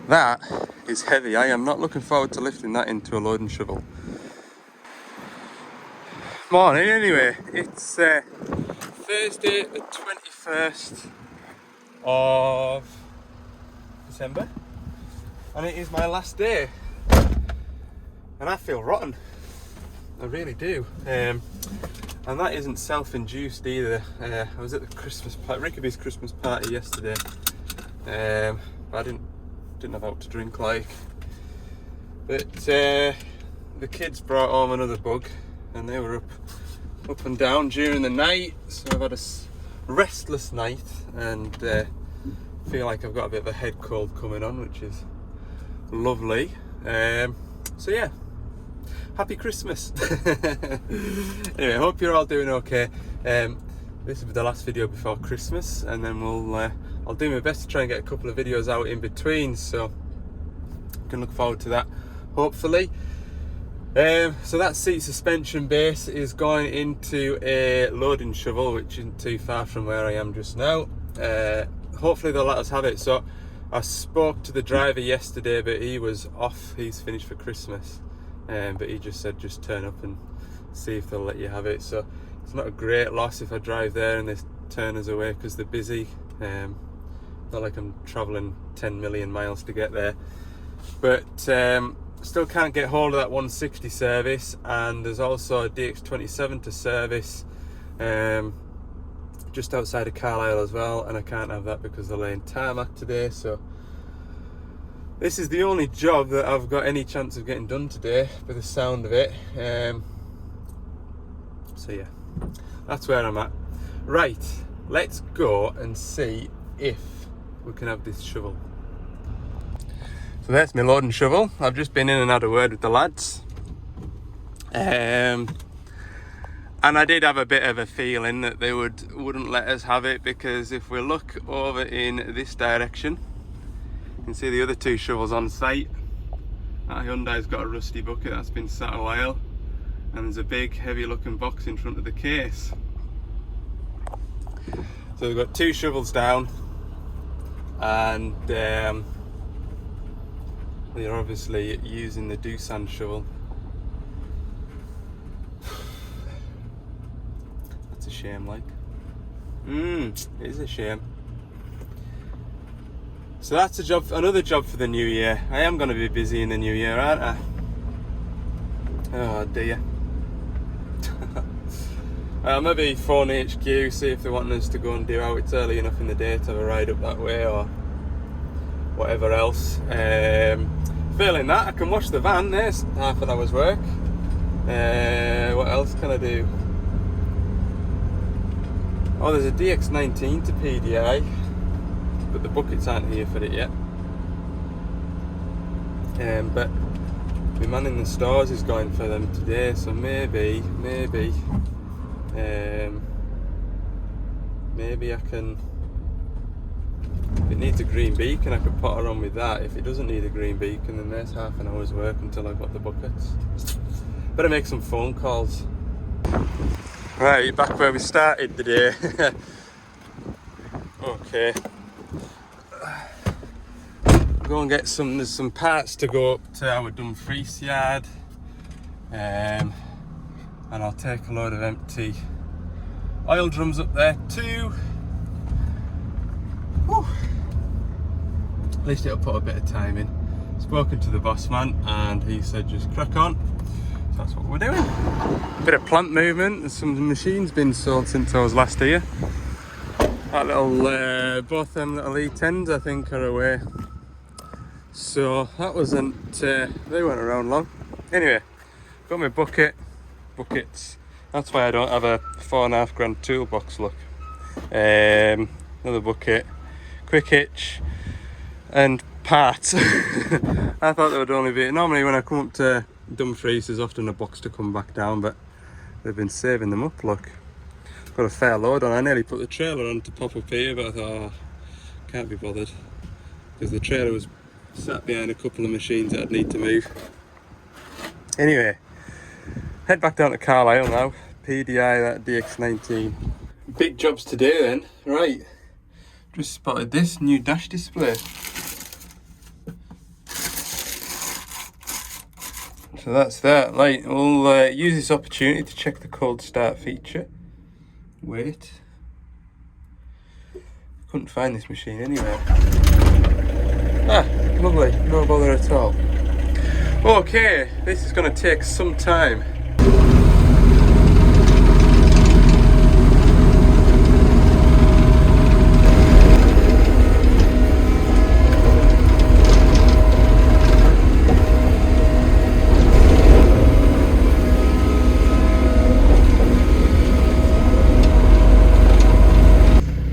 That is heavy. I am not looking forward to lifting that into a loading shovel. Morning anyway, it's Thursday the 21st of December and it is my last day and I feel rotten, I really do. And that isn't self-induced either. I was at the Christmas party, Rickaby's Christmas party yesterday, but I didn't have out to drink like, but the kids brought home another bug and they were up and down during the night, so I've had a restless night and feel like I've got a bit of a head cold coming on, which is lovely. So yeah, happy Christmas. Anyway, I hope you're all doing okay. This will be the last video before Christmas, and then I'll do my best to try and get a couple of videos out in between, so you can look forward to that hopefully. So that seat suspension base is going into a loading shovel, which isn't too far from where I am just now. Hopefully they'll let us have it. So I spoke to the driver yesterday, but he was off, he's finished for Christmas, but he just said just turn up and see if they'll let you have it. So it's not a great loss if I drive there and they turn us away because they're busy. Not like I'm travelling 10 million miles to get there, but still can't get hold of that 160 service, and there's also a DX27 to service just outside of Carlisle as well, and I can't have that because they're laying tarmac today. So this is the only job that I've got any chance of getting done today by the sound of it. So yeah, that's where I'm at. Right, let's go and see if we can have this shovel. So there's my loading shovel. I've just been in and had a word with the lads. And I did have a bit of a feeling that they wouldn't let us have it, because if we look over in this direction, you can see the other two shovels on site. That Hyundai's got a rusty bucket that's been sat a while, and there's a big heavy looking box in front of the case. So we've got two shovels down, and they're obviously using the Doosan shovel. That's a shame, like. It is a shame. So that's a job, another job for the new year. I am going to be busy in the new year, aren't I? Oh dear. Maybe phone HQ, see if they want us to go and do out. It's early enough in the day to have a ride up that way, or whatever else. Failing that, I can wash the van. There's half an hour's work. What else can I do? Oh, there's a DX19 to PDI, but the buckets aren't here for it yet. But my man in the stores is going for them today, so maybe I can. If it needs a green beacon, I could put her on with that. If it doesn't need a green beacon, then there's half an hour's work until I've got the buckets. Better make some phone calls. Right, back where we started the day. Okay. Go and get there's some parts to go up to our Dumfries yard. And I'll take a load of empty oil drums up there too. Whew. At least it'll put a bit of time in. Spoken to the boss man and he said just crack on. So that's what we're doing. A bit of plant movement. There's some machines been sold since I was last here. That little, both them little E10s I think are away. So that wasn't, they weren't around long. Anyway, got my buckets. That's why I don't have a £4.5 toolbox, look. Another bucket, quick hitch, and parts. I thought there would only be, normally when I come up to Dumfries there's often a box to come back down, but they've been saving them up, look. Got a fair load on. I nearly put the trailer on to pop up here, but I thought, oh, can't be bothered, because the trailer was sat behind a couple of machines that I'd need to move. Anyway, head back down to Carlisle now. PDI that DX19. Big jobs to do then. Right, just spotted this new dash display. So that's that. Right, we'll use this opportunity to check the cold start feature. Wait. Couldn't find this machine anywhere. Ah, lovely. No bother at all. Okay, this is going to take some time.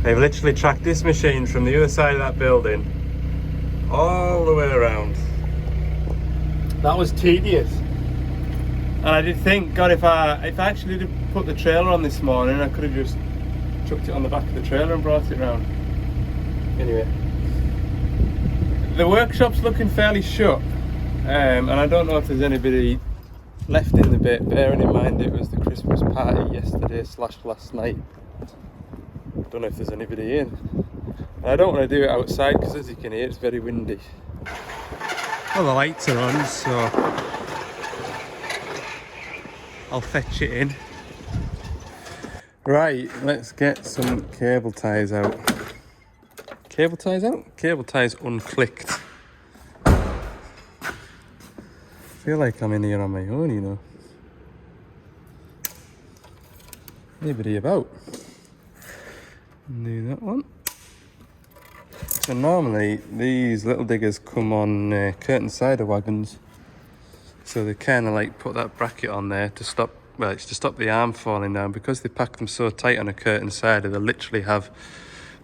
They've literally tracked this machine from the other side of that building all the way around. That was tedious. And I did think, God, if I actually did put the trailer on this morning, I could have just chucked it on the back of the trailer and brought it round. Anyway, the workshop's looking fairly shut, and I don't know if there's anybody left in the bit, bearing in mind it was the Christmas party yesterday / last night. Don't know if there's anybody in. And I don't want to do it outside because, as you can hear, it's very windy. Well, the lights are on, so I'll fetch it in. Right, let's get some cable ties out. Cable ties out? Cable ties unclicked. I feel like I'm in here on my own, you know. Anybody about? Do that one. So normally these little diggers come on curtain cider wagons, so they kind of like put that bracket on there to stop, well, it's to stop the arm falling down. Because they pack them so tight on a curtain cider, they literally have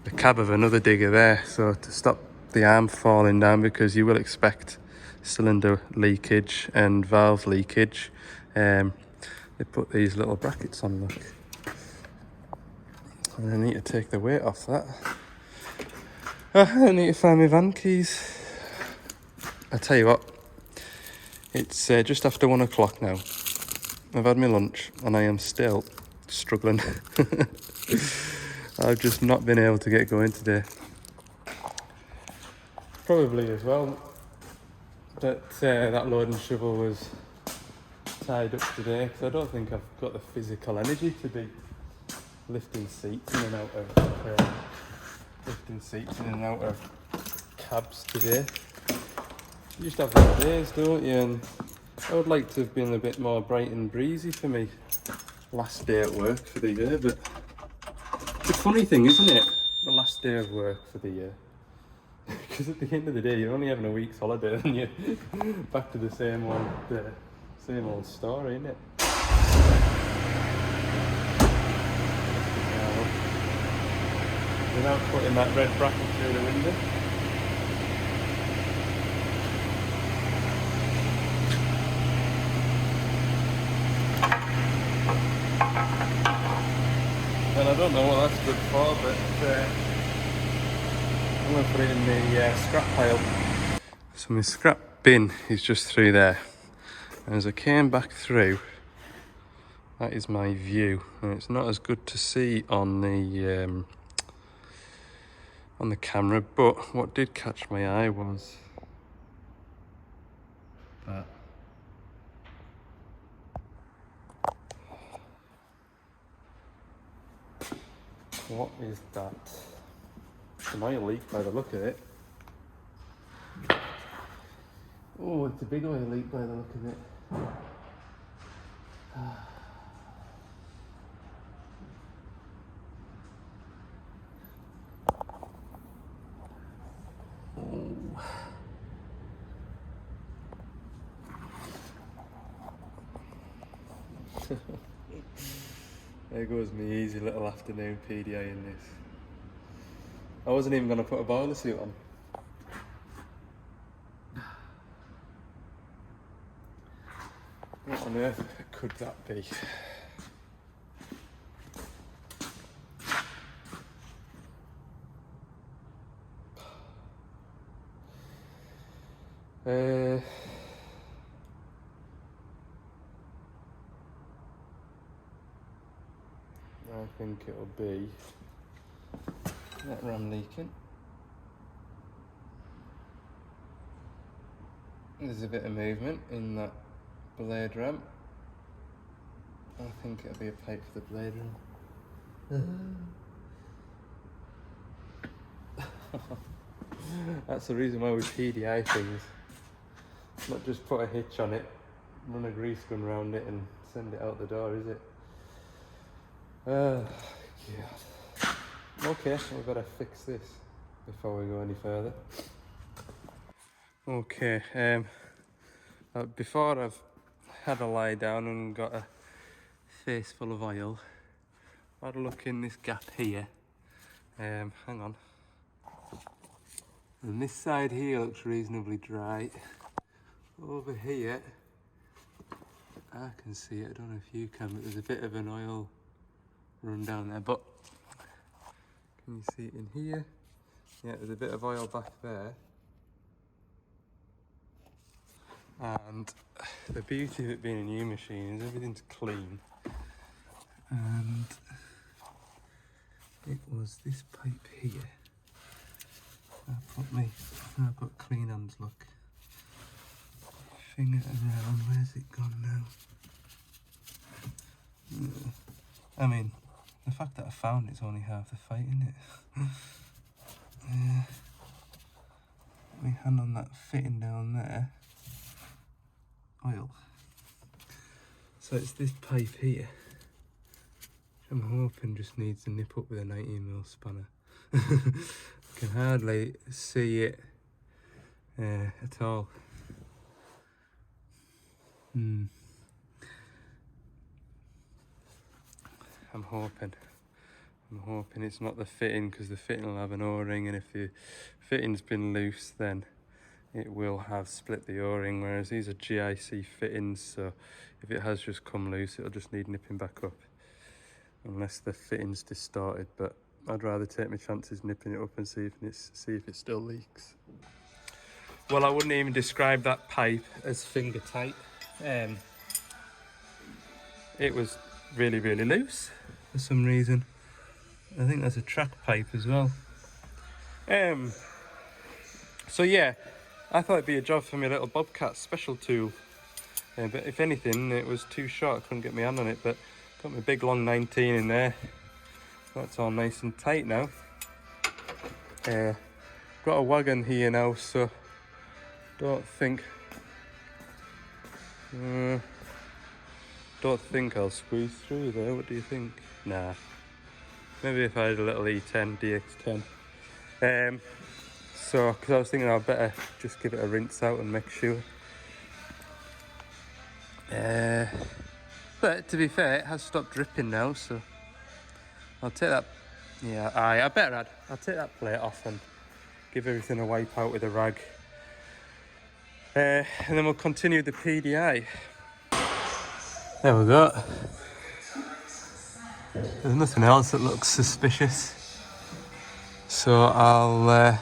the cab of another digger there, so to stop the arm falling down, because you will expect cylinder leakage and valve leakage, they put these little brackets on, look. And I need to take the weight off that. I need to find my van keys. I tell you what, it's just after 1 o'clock now. I've had my lunch and I am still struggling. I've just not been able to get going today. Probably as well that that loading shovel was tied up today, because I don't think I've got the physical energy to be lifting seats in and out of cabs today. You just have those days, don't you? And I would like to have been a bit more bright and breezy for me last day at work for the year, but it's a funny thing, isn't it? The last day of work for the year. Because at the end of the day, you're only having a week's holiday and you're back to the same old story, isn't it? Without putting that red bracket through the window. And I don't know what that's good for, but I'm going to put it in the scrap pile. So my scrap bin is just through there. And as I came back through, that is my view. And it's not as good to see on the camera, but what did catch my eye was that. What is that? It's an oil leak by the look of it. Oh, it's a big oil leak by the look of it. There goes my easy little afternoon PDA in this. I wasn't even going to put a boiler suit on. What on earth could that be? I think it'll be that ram leaking. There's a bit of movement in that blade ramp. I think it'll be a pipe for the blade ramp. That's the reason why we PDI things. Not just put a hitch on it, run a grease gun around it and send it out the door, is it? God. Okay, we better fix this before we go any further. Okay, before I've had a lie down and got a face full of oil, I had a look in this gap here. Hang on. And this side here looks reasonably dry. Over here, I can see it, I don't know if you can, but there's a bit of an oil run down there, but can you see it in here? Yeah, there's a bit of oil back there. And the beauty of it being a new machine is everything's clean. And it was this pipe here. I've got clean hands, look. Finger around, where's it gone now? I mean, the fact that I found it's only half the fight, isn't it? My hand on that fitting down there. Oil. So it's this pipe here. I'm hoping just needs to nip up with a 19mm spanner. I can hardly see it at all. I'm hoping it's not the fitting, because the fitting will have an O-ring, and if the fitting's been loose then it will have split the O-ring, whereas these are GIC fittings, so if it has just come loose it'll just need nipping back up, unless the fitting's distorted. But I'd rather take my chances nipping it up and see if it still leaks. Well, I wouldn't even describe that pipe as finger tight. It was really loose for some reason. I think that's a track pipe as well. So yeah, I thought it'd be a job for my little Bobcat special tool, but if anything it was too short, I couldn't get my hand on it, but got my big long 19 in there. That's all nice and tight now. Got a wagon here now, so don't think I'll squeeze through there. What do you think? Nah. Maybe if I had a little E10, DX10. So, because I was thinking I'd better just give it a rinse out and make sure. But to be fair, it has stopped dripping now, so I'll take that. Yeah, I'll take that plate off and give everything a wipe out with a rag. And then we'll continue the PDI. There we go. There's nothing else that looks suspicious. So I'll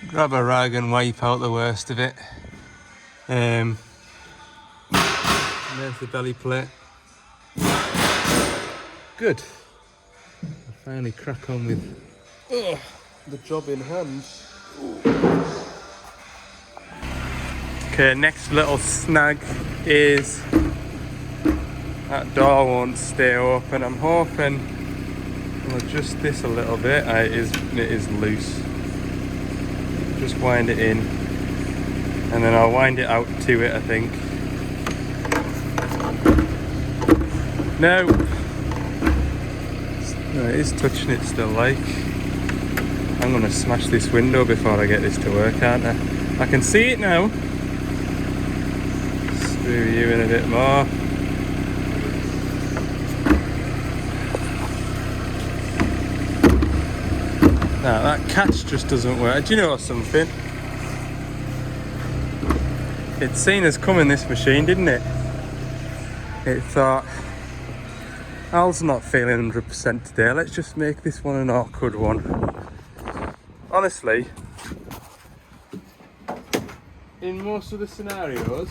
grab a rag and wipe out the worst of it. And there's the belly plate. Good. I'll finally crack on with the job in hand. Okay, next little snag is that door won't stay open. I'm hoping I'll adjust this a little bit. It is loose. Just wind it in, and then I'll wind it out to it, I think. No, it is touching it still, like. I'm gonna smash this window before I get this to work, aren't I? I can see it now. Screw you in a bit more. Now that catch just doesn't work. Do you know something? It's seen us coming, this machine, didn't it? It thought, Al's not feeling 100% today, let's just make this one an awkward one. Honestly, in most of the scenarios,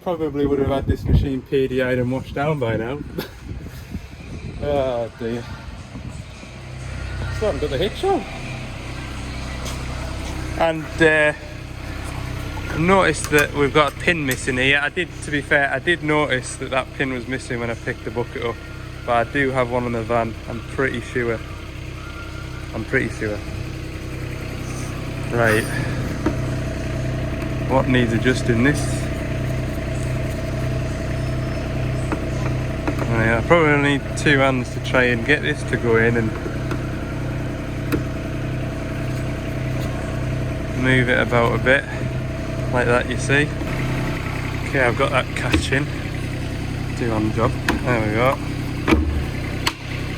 probably would have had this machine PDI'd and washed down by now. Oh dear. So I haven't got the hitch on. And I noticed that we've got a pin missing here. To be fair, I did notice that that pin was missing when I picked the bucket up, but I do have one in the van. I'm pretty sure. Right. What needs adjusting this? Oh yeah, I probably need two hands to try and get this to go in and move it about a bit, like that, you see. Okay, I've got that catching. Two on the job. There we go.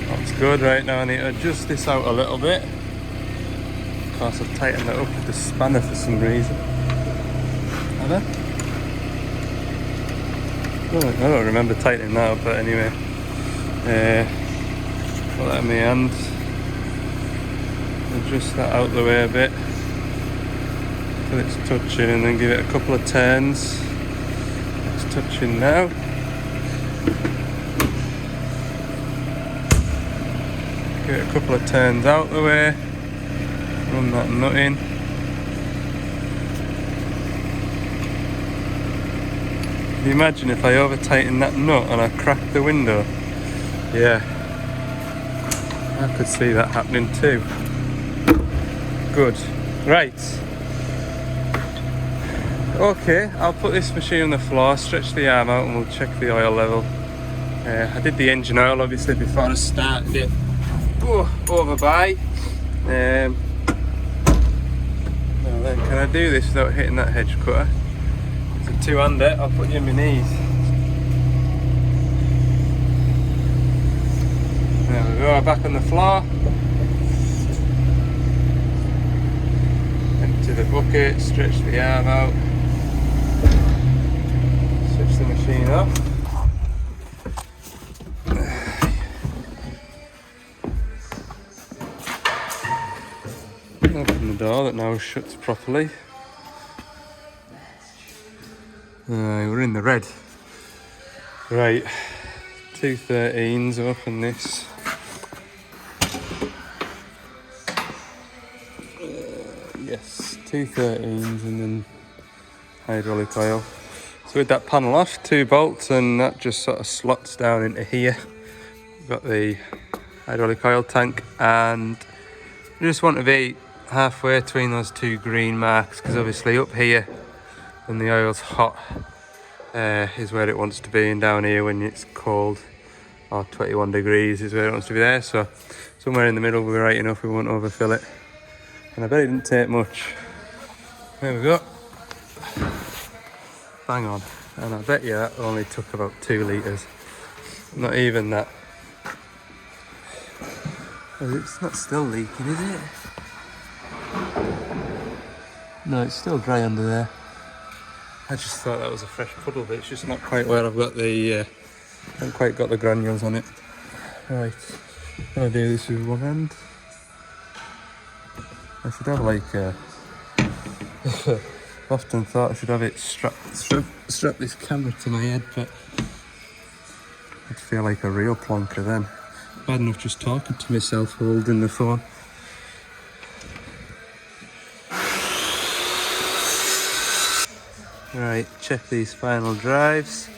That's good. Right, now I need to adjust this out a little bit. Of course, I've tightened it up with the spanner for some reason. Have I? Oh, I don't remember tightening that up, but anyway. Put that in my hand. Adjust that out the way a bit till it's touching, and then give it a couple of turns. It's touching now. Give it a couple of turns out the way. Run that nut in. Can you imagine if I over tighten that nut and I crack the window? Yeah, I could see that happening too. Good. Right. Okay, I'll put this machine on the floor, stretch the arm out, and we'll check the oil level. I did the engine oil obviously before I started it. Over by. Now then, can I do this without hitting that hedge cutter? It's a two-hander. I'll put you on my knees. There we go. Back on the floor. Empty the bucket. Stretch the arm out. Switch the machine off. Open the door that now shuts properly. We're in the red. Right, 213s, open this. Yes, 213s and then hydraulic oil. So with that panel off, 2 bolts, and that just sort of slots down into here. We've got the hydraulic oil tank, and I just want to be halfway between those 2 green marks, because obviously up here when the oil's hot is where it wants to be, and down here when it's cold or 21 degrees is where it wants to be there. So somewhere in the middle will be right enough, we won't overfill it. And I bet it didn't take much. There we go. Bang on. And I bet you that only took about 2 litres. Not even that. Oh, it's not still leaking, is it? No, it's still dry under there. I just thought that was a fresh puddle, but it's just not quite where I've got the, haven't quite got the granules on it. Right, I'm gonna do this with one hand. I should have like, often thought I should have it strap this camera to my head, but I'd feel like a real plonker then. Bad enough just talking to myself holding the phone. Right, check these final drives.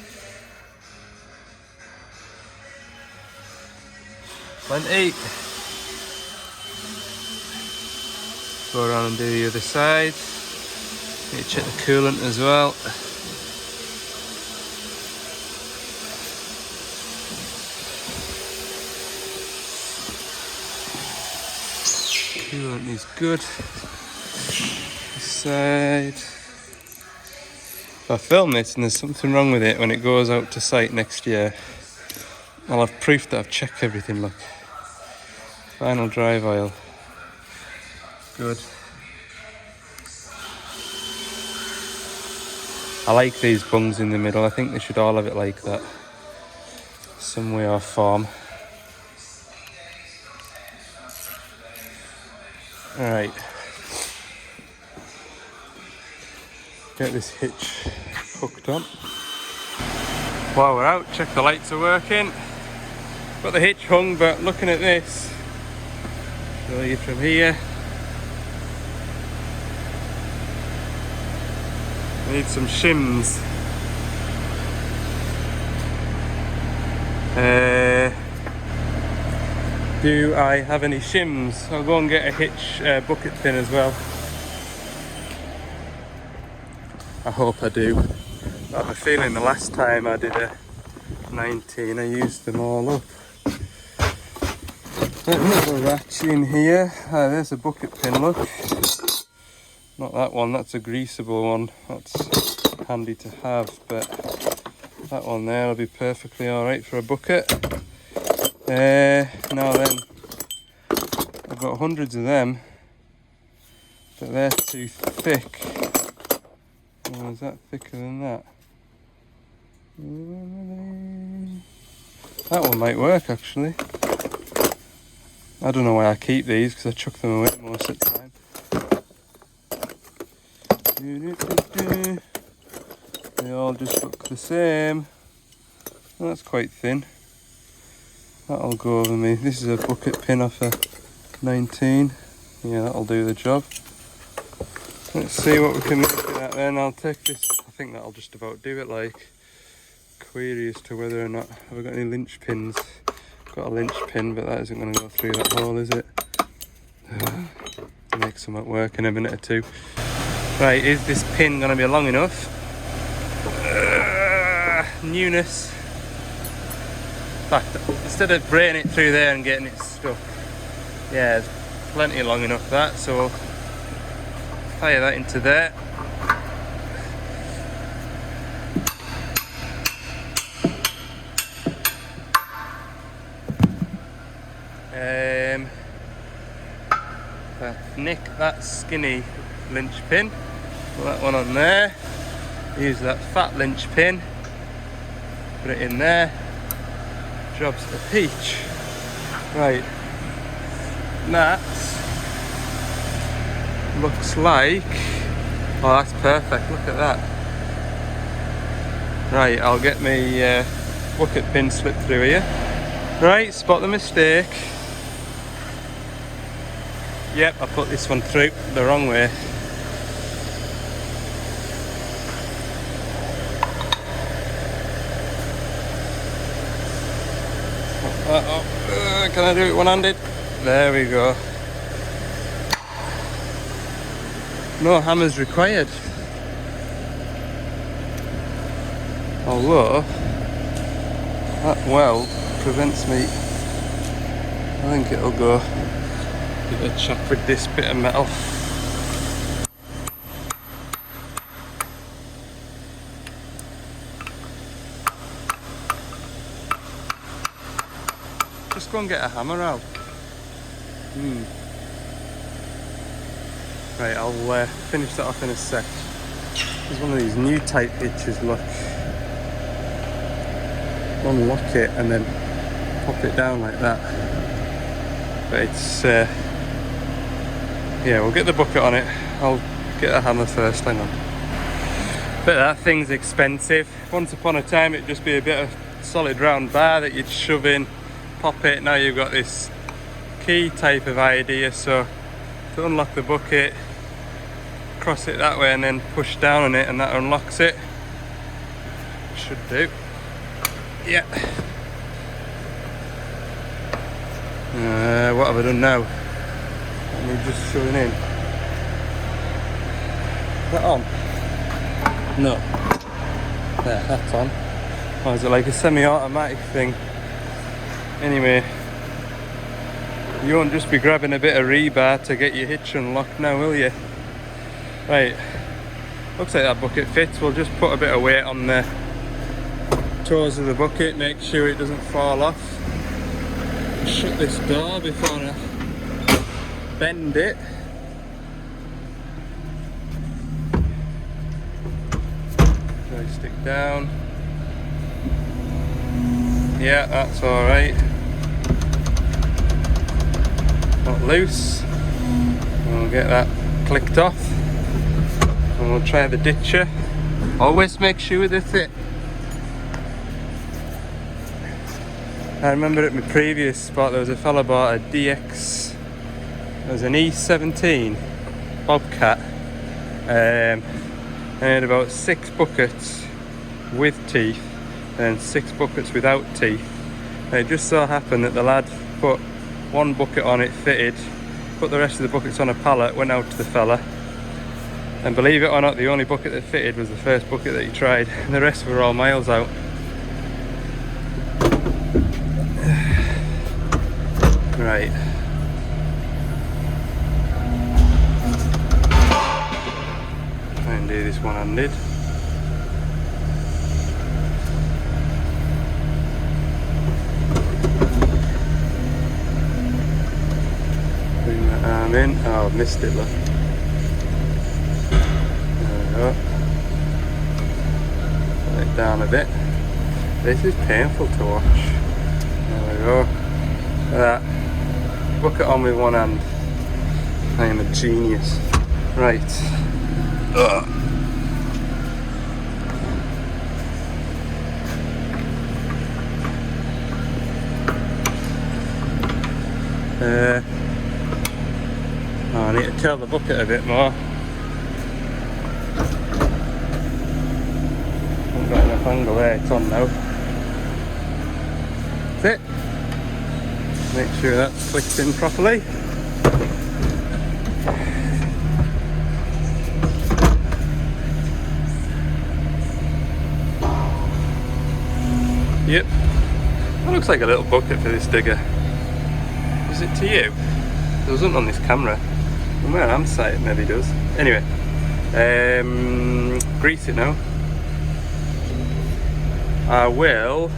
Plenty. Go around and do the other side. Need to check the coolant as well. Coolant is good. This side. If I film this and there's something wrong with it when it goes out to site next year, I'll have proof that I've checked everything. Look, final drive oil, good. I like these bungs in the middle. I think they should all have it like that, some way or form. All right. Get this hitch hooked on. While we're out, check the lights are working. Got the hitch hung, but looking at this, show you from here. Need some shims. Do I have any shims? I'll go and get a hitch bucket pin as well. I hope I do. I have a feeling the last time I did a 19 I used them all up. Let me have a ratchet in here. There's a bucket pin, look. Not that one, that's a greasable one. That's handy to have, but that one there will be perfectly alright for a bucket. Now then, I've got hundreds of them, but they're too thick. Oh, is that thicker than that? That one might work actually. I don't know why I keep these because I chuck them away most of the time. They all just look the same. Oh, that's quite thin. That'll go over me. This is a bucket pin off a 19. Yeah, that'll do the job. Let's see what we can make of that then. I'll take this. I think that'll just about do it. Like, query as to whether or not have I got any linch pins. Got a linch pin, but that isn't going to go through that hole, is it? Make something work in a minute or two. Right, is this pin going to be long enough? Newness. In fact, instead of braiding it through there and getting it stuck, yeah, it's plenty long enough that, so we'll fire that into there. Nick that skinny linch pin, put that one on there, use that fat linch pin, put it in there, job's a peach. Right, that looks like, oh that's perfect, look at that. Right, I'll get my bucket pin slipped through here. Right, spot the mistake. Yep, I put this one through the wrong way. Can I do it one-handed? There we go. No hammers required. Although that weld prevents me. I think it'll go. Give it a chop with this bit of metal. Just go and get a hammer out. Right, I'll finish that off in a sec. There's one of these new type hitches, look. Unlock it and then pop it down like that. But it's yeah, we'll get the bucket on it. I'll get a hammer first, hang on. But that thing's expensive. Once upon a time it'd just be a bit of solid round bar that you'd shove in, pop it. Now you've got this key type of idea, so to unlock the bucket, cross it that way and then push down on it and that unlocks it. Should do. Yeah. What have I done now? Let me just shove it in. Is that on? No. There, that's on. Or is it like a semi-automatic thing? Anyway, you won't just be grabbing a bit of rebar to get your hitch unlocked now, will you? Right, looks like that bucket fits. We'll just put a bit of weight on the toes of the bucket, make sure it doesn't fall off. Shut this door before I bend it. Joystick down. Yeah, that's alright. Not loose. We'll get that clicked off. And we'll try the ditcher. Always make sure they fit. I remember at my previous spot there was a fella bought a DX. It was an E17 Bobcat. I had about 6 buckets with teeth and 6 buckets without teeth. And it just so happened that the lad put 1 bucket on, it fitted, put the rest of the buckets on a pallet, went out to the fella, and believe it or not, the only bucket that fitted was the first bucket that he tried. The rest were all miles out. Right. Try and do this one-handed. Bring that arm in. Oh, I've missed it, look. There we go. Put it down a bit. This is painful to watch. There we go. Look at that. Bucket on with one hand. I am a genius. Right. Ugh. Oh, I need to tilt the bucket a bit more. I've got enough angle there, it's on now. That's it. Make sure that clicks in properly. Yep. That looks like a little bucket for this digger. Is it to you? It doesn't on this camera. From where I'm sat it maybe does. Anyway. Grease it now. I will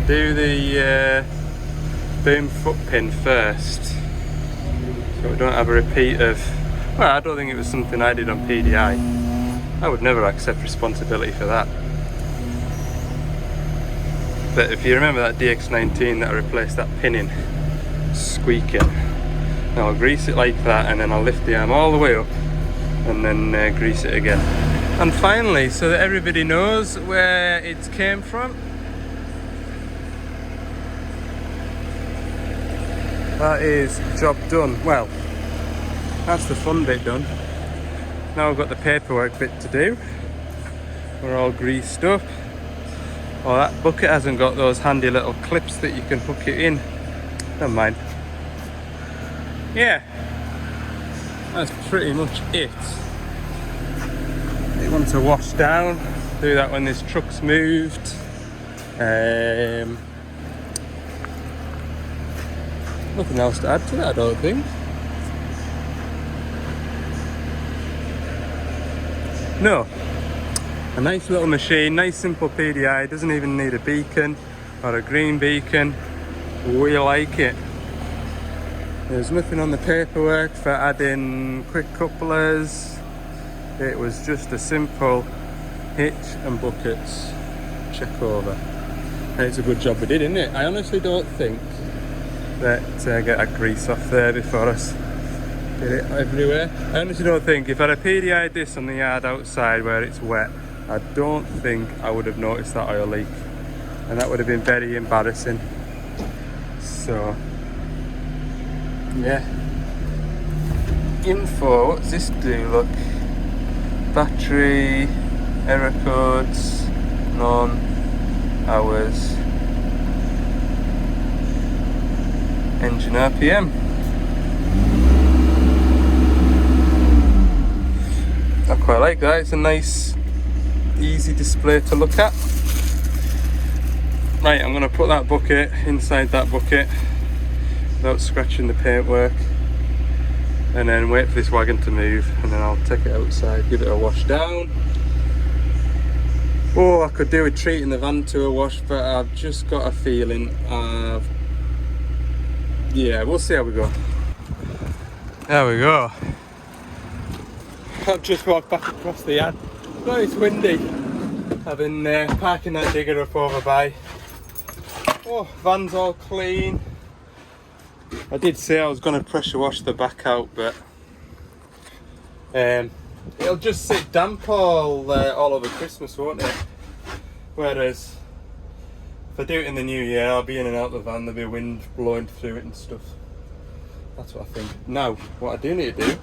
do the boom foot pin first, so we don't have a repeat of, well, I don't think it was something I did on PDI. I would never accept responsibility for that. But if you remember that DX19 that I replaced that pin in, squeaking, now I'll grease it like that, and then I'll lift the arm all the way up and then grease it again. And finally, so that everybody knows where it came from, that is job done. Well, that's the fun bit done. Now we've got the paperwork bit to do. We're all greased up. Oh, that bucket hasn't got those handy little clips that you can hook it in. Never mind. Yeah, that's pretty much it. You want to wash down, do that when this truck's moved. Nothing else to add to that, I don't think. No. A nice little machine, nice simple PDI, doesn't even need a beacon or a green beacon. We like it. There's nothing on the paperwork for adding quick couplers. It was just a simple hitch and buckets check over. And it's a good job we did, isn't it? I honestly don't think that get that grease off there before us get it everywhere. I honestly don't think, if I had a PDI this on the yard outside where it's wet, I don't think I would have noticed that oil leak, and that would have been very embarrassing. So yeah, info, what's this do? Look, battery, error codes, none, hours, engine RPM. I quite like that, it's a nice easy display to look at. Right, I'm going to put that bucket inside that bucket without scratching the paintwork, and then wait for this wagon to move, and then I'll take it outside, give it a wash down. Oh, I could do with treating the van to a wash, but I've just got a feeling yeah, we'll see how we go. There we go. I've just walked back across the yard. Oh, it's windy. I've been parking that digger up over by. Oh, van's all clean. I did say I was going to pressure wash the back out, but it'll just sit damp all over Christmas, won't it? Whereas if I do it in the new year, I'll be in and out of the van, there'll be wind blowing through it and stuff. That's what I think. Now, what I do need to do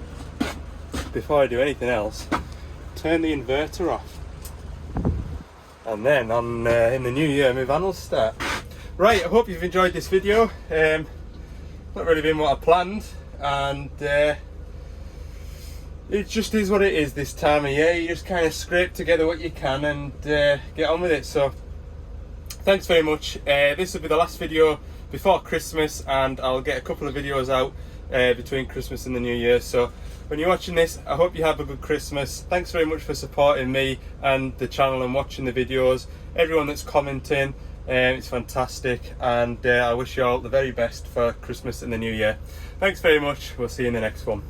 before I do anything else, turn the inverter off. And then on in the new year, my van will start. Right, I hope you've enjoyed this video. Not really been what I planned, and it just is what it is this time of year. You just kind of scrape together what you can and get on with it. So thanks very much. This will be the last video before Christmas, and I'll get a couple of videos out between Christmas and the new year. So when you're watching this, I hope you have a good Christmas. Thanks very much for supporting me and the channel and watching the videos. Everyone that's commenting, it's fantastic, and I wish you all the very best for Christmas and the new year. Thanks very much. We'll see you in the next one.